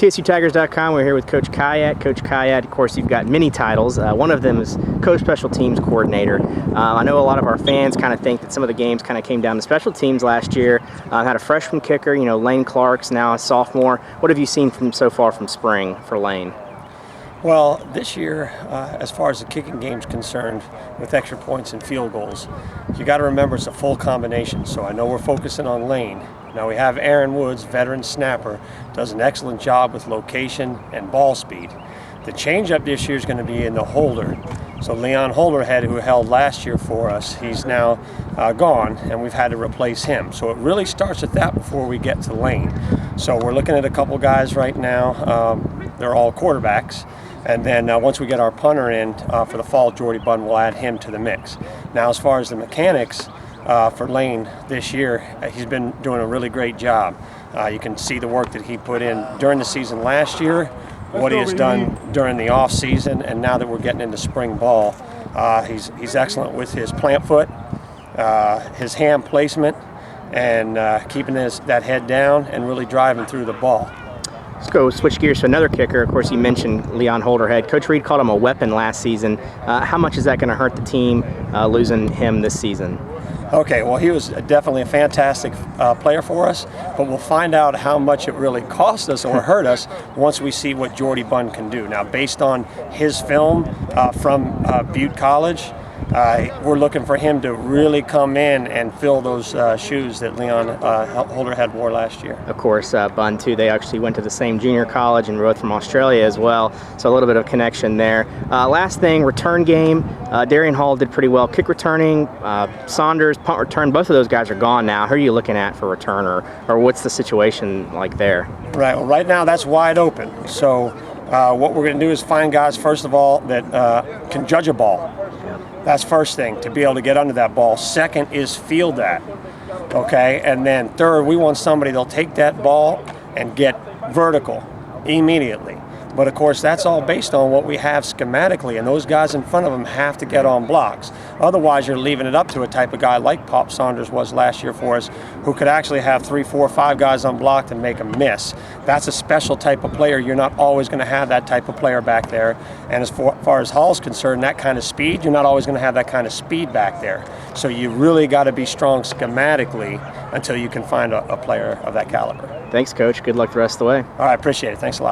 TSUTigers.com. We're here with Coach Khayat. Coach Khayat, of course, you've got many titles. One of them is Co-Special Teams Coordinator. I know a lot of our fans kind of think that some of the games kind of came down to special teams last year. Had a freshman kicker, Lane Clark's now a sophomore. What have you seen so far from spring for Lane? Well, this year, as far as the kicking game's concerned, with extra points and field goals, you got to remember it's a full combination. So I know we're focusing on Lane. Now we have Aaron Woods, veteran snapper, does an excellent job with location and ball speed. The change-up this year is going to be in the holder. So Leon Holderhead, who held last year for us, he's now gone, and we've had to replace him. So it really starts at that before we get to Lane. So we're looking at a couple guys right now. They're all quarterbacks. And then once we get our punter in for the fall, Jordy Bunn will add him to the mix. Now, as far as the mechanics for Lane this year, he's been doing a really great job. You can see the work that he put in during the season last year, what he has done during the off season, and now that we're getting into spring ball, he's excellent with his plant foot, his hand placement, and keeping that head down and really driving through the ball. Let's go switch gears to another kicker. Of course, you mentioned Leon Holderhead. Coach Reed called him a weapon last season. How much is that going to hurt the team losing him this season? Okay, well, he was definitely a fantastic player for us, but we'll find out how much it really cost us or hurt us once we see what Jordy Bunn can do. Now, based on his film from Butte College, we're looking for him to really come in and fill those shoes that Leon Holderhead wore last year. Of course, Bunn, too. They actually went to the same junior college and both from Australia as well, so a little bit of connection there. Last thing, return game. Darian Hall did pretty well. Kick returning, Saunders, punt return, both of those guys are gone now. Who are you looking at for return, or what's the situation like there? Right, well, right now that's wide open. So what we're going to do is find guys, first of all, that can judge a ball. That's first thing, to be able to get under that ball. Second is field that, okay? And then third, we want somebody that'll take that ball and get vertical immediately. But of course, that's all based on what we have schematically, and those guys in front of them have to get on blocks. Otherwise, you're leaving it up to a type of guy like Pop Saunders was last year for us, who could actually have 3, 4, 5 guys unblocked and make them miss. That's a special type of player. You're not always going to have that type of player back there. And as far as Hall's concerned, that kind of speed, you're not always going to have that kind of speed back there. So you really got to be strong schematically until you can find a player of that caliber. Thanks, Coach. Good luck the rest of the way. All right, appreciate it. Thanks a lot.